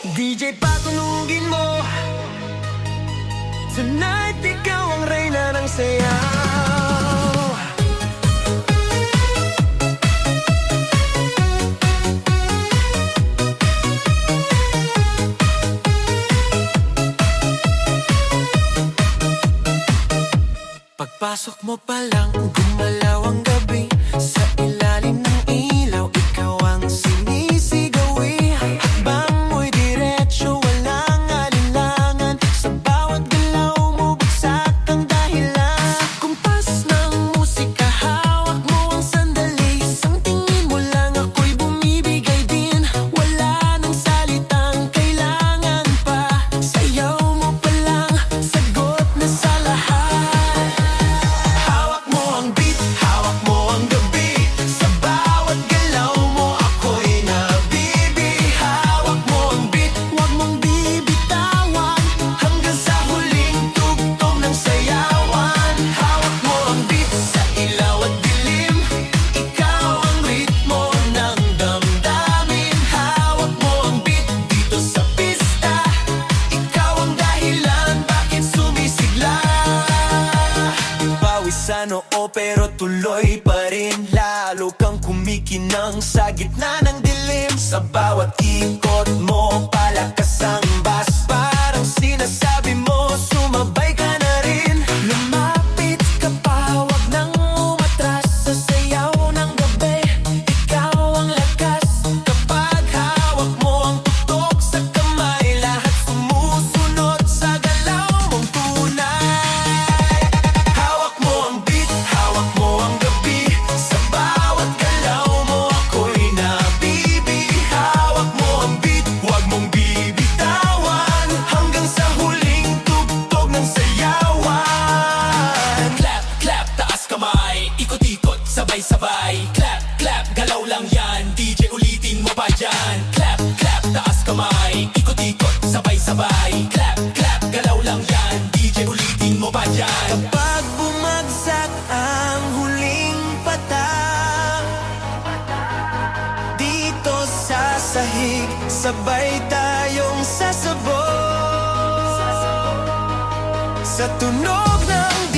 DJ patunugin mo. Tonight, ikaw ang reyna ng sayaw. Pagpasok mo pa lang, gumalaw ang gabi. Sa ilalim ng ilaw, ikaw ang sinisigawi. Hakbang mo'y diretso, walang alinlangan. Sa bawat galaw mo, bagsak ang dahilan. Sa kumpas ng musika, hawak mo ang sandali. Isang tingin mo lang, ako'y bumibigay din. Wala nang salitang kailangan pa. Sayaw mo pa lang, sagot na sa lahat. Sa noo pero tuloy pa rin. Lalo kang kumikinang sa gitna ng dilim. Sa bawat ikot mo, palakas ang bass. Parang sinasabi mo, sumabay ka na rin. Lumapit ka pa, wag nang umatras. Sa sayaw ng gabi, ikaw ang lakas. Kapag hawak mo ang tutok sa kamay, lahat sumusunod sa galaw mong tunay. Sabay-sabay, clap, clap, galaw lang yan. DJ ulitin mo pa dyan. Clap, clap, taas kamay. Ikot-ikot, sabay-sabay. Clap, clap, galaw lang yan. DJ ulitin mo pa dyan. Kapag bumagsak ang huling patak, dito sa sahig, sabay tayong sasabog. Sa tunog ng